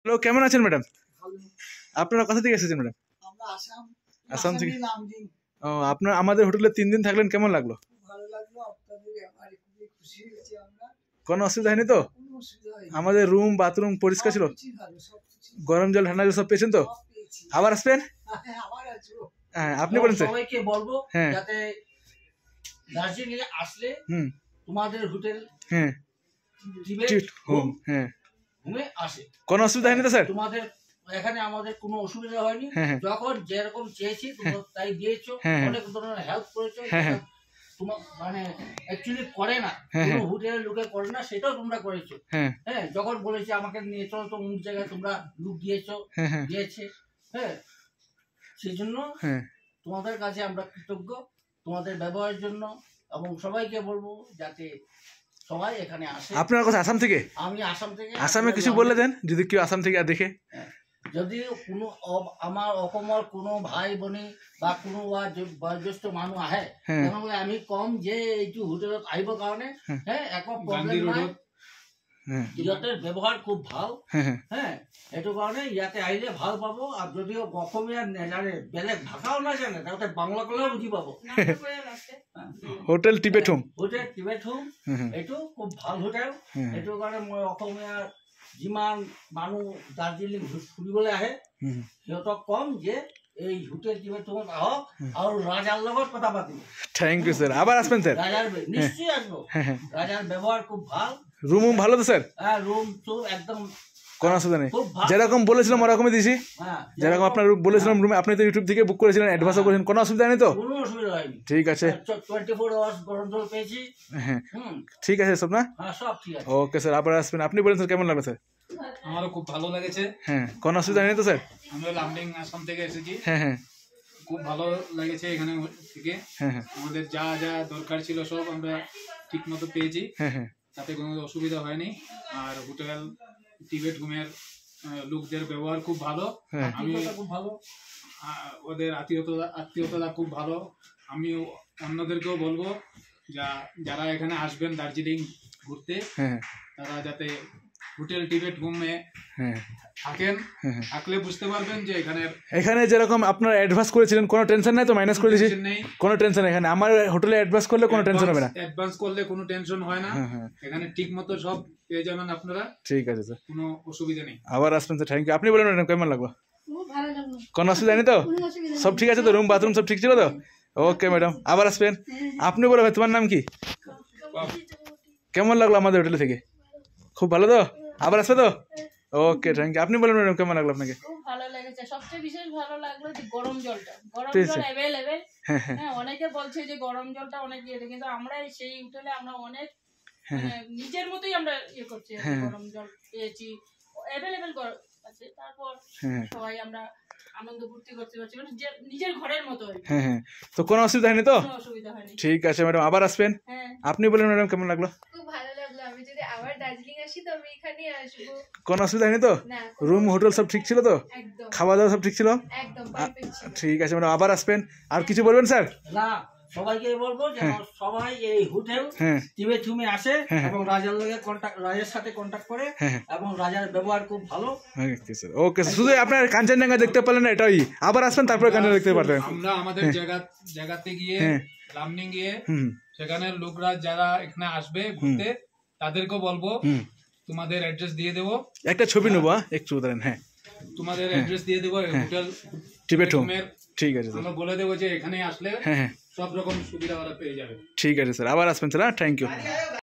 Hello, কেমন আছেন madam? আপনারা কোথা থেকে এসেছেন ম্যাডাম? আমরা আসাম আসাম থেকে। নামদিন। ও, আপনার আমাদের হোটেলে 3 দিন থাকলেন, কেমন লাগলো? ভালো লাগলো, আপনাদের ব্যাপারে খুবই খুশি হয়েছি আমরা। কোনো অসুবিধা হয়নি তো? কোনো অসুবিধা হয়নি। আমাদের রুম বাথরুম পরিষ্কার ছিল? সবকিছুই ভালো, সবকিছু গরম জল ঠান্ডা জল সব পেয়েছেন তো? সব পেয়েছি। আবার আসবেন? হ্যাঁ, আবার আসবো। হ্যাঁ, আপনি বলেন স্যার। সবাইকে বলবো হ্যাঁ। যাতে দার্জিলিং এ আসলে হুম। তোমাদের হোটেল হ্যাঁ, টিবেট হোম। হ্যাঁ, হোমে আসে। কোনো অসুবিধা হয়নি তো স্যার? তোমাদের এখানে আমাদের কোনো অসুবিধা হয়নি। হ্যাঁ, হ্যাঁ। যখন যেরকম চেয়েছি তোমরা তাই দিয়েছো। হ্যাঁ। অনেক ধরনের হেল্প করেছো। হ্যাঁ, হ্যাঁ। তোমার মানে অ্যাকচুয়ালি করে না, হ্যাঁ, কোনো হ্যাঁ। হোটেলের লোকে করে না, সেটাও তোমরা করেছো। হ্যাঁ, হ্যাঁ, যখন বলেছে আমাকে নিয়ে চলো তো অমুক জায়গায়, তোমরা লুক দিয়েছো, হ্যাঁ, হ্যাঁ। দিয়েছে। হ্যাঁ, সেই জন্য হ্যাঁ, তোমাদের কাছে আমরা কৃতজ্ঞ তোমাদের ব্যবহারের জন্য, এবং সবাইকে বলবো যাতে সবাই এখানে আসে। আপনার কথা আসাম থেকে? আমি আসাম থেকে। আসামে কিছু বলে দেন যদি কেউ আসাম থেকে দেখে। যদি কোনো আমার অসমৰ কোনো ভাই ভনী বা কোনো বয়োজ্যেষ্ঠ মানুহ আহে, হ্যাঁ। তেনেহ'লে আমি কম যে এইটো হোটেলত আহিবৰ কাৰণে একো প্ৰব্লেম নাই। হ্যাঁ, ইয়াতে ব্যৱহাৰ খুব ভাল। হ্যাঁ, হ্যাঁ। হ্যাঁ, এইটো কাৰণে ইয়াতে আহিলে ভাল পাব। আৰু যদিও অসমীয়া নেজানে, বেলেগ ভাষাও নাজানে, তাতে বাংলা ক'লেও বুজি পাব। Hotel Tibet home. Hotel Tibet home হ্যাঁ, হ্যাঁ। এইটো খুব ভাল হোটেল। হ্যাঁ। এইটো কাৰণে মই অসমীয়াৰ যিমান মানুহ দাৰ্জিলিং ফুৰিবলৈ আহে হুম। সিহঁতক কম যে এই হোটেল টিবেট হোমত আহক আৰু ৰাজাৰ লগত কথা পাতিব। থ্যাংক ইউ স্যার, আবার আসবেন স্যার। রাজার নিশ্চয়ই আসবো। হ্যাঁ, হ্যাঁ। রাজার ব্যবহার খুব ভাল। রুম ভালো তো স্যার? হ্যাঁ, রুম তো একদম কোনো অসুবিধা নেই, খুব ভালো। যেরকম বলেছিলাম ওরকমই দিয়েছি। হ্যাঁ, যেরকম আপনার বলেছিলাম রুমে, আপনি তো ইউটিউব থেকে বুক করেছিলেন, অ্যাডভান্সও করেছেন, কোনো অসুবিধা নেই তো? কোনো অসুবিধা হয়নি। ঠিক আছে। 24 আওয়ার্স গরম জল পেয়েছি। হ্যাঁ, হুম, ঠিক আছে সব না? হ্যাঁ, সব ঠিক আছে। ওকে স্যার, আবার আসবেন। আপনি বলেন স্যার, কেমন লাগলো স্যার? আমারও খুব ভালো লেগেছে। হ্যাঁ, কোনো অসুবিধা নেই তো স্যার? আমরা লামডিং আসাম থেকে এসেছি। হ্যাঁ, হ্যাঁ। খুব ভালো লেগেছে এখানে থেকে। হ্যাঁ, হ্যাঁ। আমাদের যা যা দরকার ছিল সব আমরা ঠিক মতো পেয়েছি, হ্যাঁ, হ্যাঁ। তাতে কোনো অসুবিধা হয়নি। আর হোটেল টিবেট হোমের লোকদের ব্যবহার খুব ভালো। হ্যাঁ। আমি খুব ভালো। ওদের আত্মীয়তা খুব ভালো। আমি অন্যদেরকেও বলবো যারা এখানে আসবেন দার্জিলিং ঘুরতে, হ্যাঁ, তারা যাতে হোটেল টিবেট হোমে হ্যাঁ। থাকেন। হ্যাঁ। থাকলে বুঝতে পারবেন যে এখানে যেরকম আপনার অ্যাডভান্স করেছিলেন, কোনো টেনশন নাই তো? মাইনাস করে দিয়েছি, নেই, কোনো টেনশন এখানে। আমার হোটেলে অ্যাডভান্স করলে কোনো টেনশন হবে না। অ্যাডভান্স করলে কোনো টেনশন হয় না। হ্যাঁ, হ্যাঁ। এখানে ঠিক মতো সব পেয়ে যাবেন আপনারা, ঠিক আছে স্যার, কোনো অসুবিধা নেই। আবার আসবেন স্যার। Thank you. আপনি বলেন ম্যাডাম, কেমন লাগলো? খুব ভালো লাগলো। কোনো অসুবিধা নেই তো? কোনো অসুবিধা সব ঠিক আছে তো? রুম বাথরুম সব ঠিক ছিল তো? ওকে ম্যাডাম, আবার আসবেন। আপনি বলো ভাই, তোমার নাম কি? কেমন লাগলো আমাদের হোটেল থেকে? খুব ভালো তো? আবার আসবে তো? ওকে, থ্যাংক ইউ। আপনি বলেন ম্যাডাম, কেমন লাগলো আপনাকে? খুব ভালো লেগেছে। সবচেয়ে বিশেষ ভালো লাগলো যে গরম জলটা। গরম ঠিক জল আছে। অ্যাভেলেবেল। হ্যাঁ, হ্যাঁ। হ্যাঁ, অনেকে বলছে যে গরম জলটা অনেক ইয়ে, কিন্তু আমরা সেই হোটেলে আমরা অনেক হ্যাঁ, মানে নিজের মতোই আমরা ইয়ে করছি। হ্যাঁ। গরম জল পেয়েছি, অ্যাভেলেবেল আছে। তারপর হ্যাঁ, সবাই আমরা আনন্দ ফুর্তি করতে পারছি, মানে নিজের ঘরের মতো আর কি। হ্যাঁ, হ্যাঁ। তো কোনো অসুবিধা হয়নি তো? কোনো অসুবিধা হয়নি। ঠিক আছে ম্যাডাম, আবার আসবেন। হ্যাঁ, আপনি বলেন ম্যাডাম, কেমন লাগলো? খুব ভালো লাগলো। আমি যদি আবার দার্জিলিং আসি তো আমি এখানেই আসবো। কোনো অসুবিধা হয়নি তো? না, রুম হোটেল সব ঠিক ছিল তো? একদম খাওয়া দাওয়া সব ঠিক ছিল? একদম পারফেক্ট ছিল। ঠিক আছে ম্যাডাম, আবার আসবেন। আর কিছু বলবেন স্যার? না, সবাইকে বলবো যেন সবাই এই হোটেল হ্যাঁ, টিবেট হোমে আসে হ্যাঁ। এবং রাজার সাথে কন্ট্যাক্ট করে, হ্যাঁ। এবং রাজার ব্যবহার খুব ভালো। Okay sir, okay sir. শুধু আপনার কাঞ্চনজঙ্ঘা দেখতে পারলেন না, এটাই। আবার আসবেন, তারপরে কাঞ্চনজঙ্ঘা দেখতে পারবেন। আমরা আমাদের জায়গাতে গিয়ে, হ্যাঁ। লামডিং গিয়ে, হুম, সেখানের লোকরা যারা এখানে আসবে ঘুরতে, তাদেরকেও বলবো হুম। তোমাদের অ্যাড্রেস দিয়ে দেবো। একটা ছবি নেবো, একটু দাঁড়ান। হ্যাঁ, তোমাদের অ্যাড্রেস দিয়ে দেবো হোটেল টিবেট হোম। হোমের। ঠিক আছে স্যার। আমরা বলে দেবো যে এখানে আসলে হ্যাঁ, হ্যাঁ। সব রকম সুবিধা ওরা পেয়ে যাবে। ঠিক আছে স্যার, আবার আসবেন স্যার। Thank you.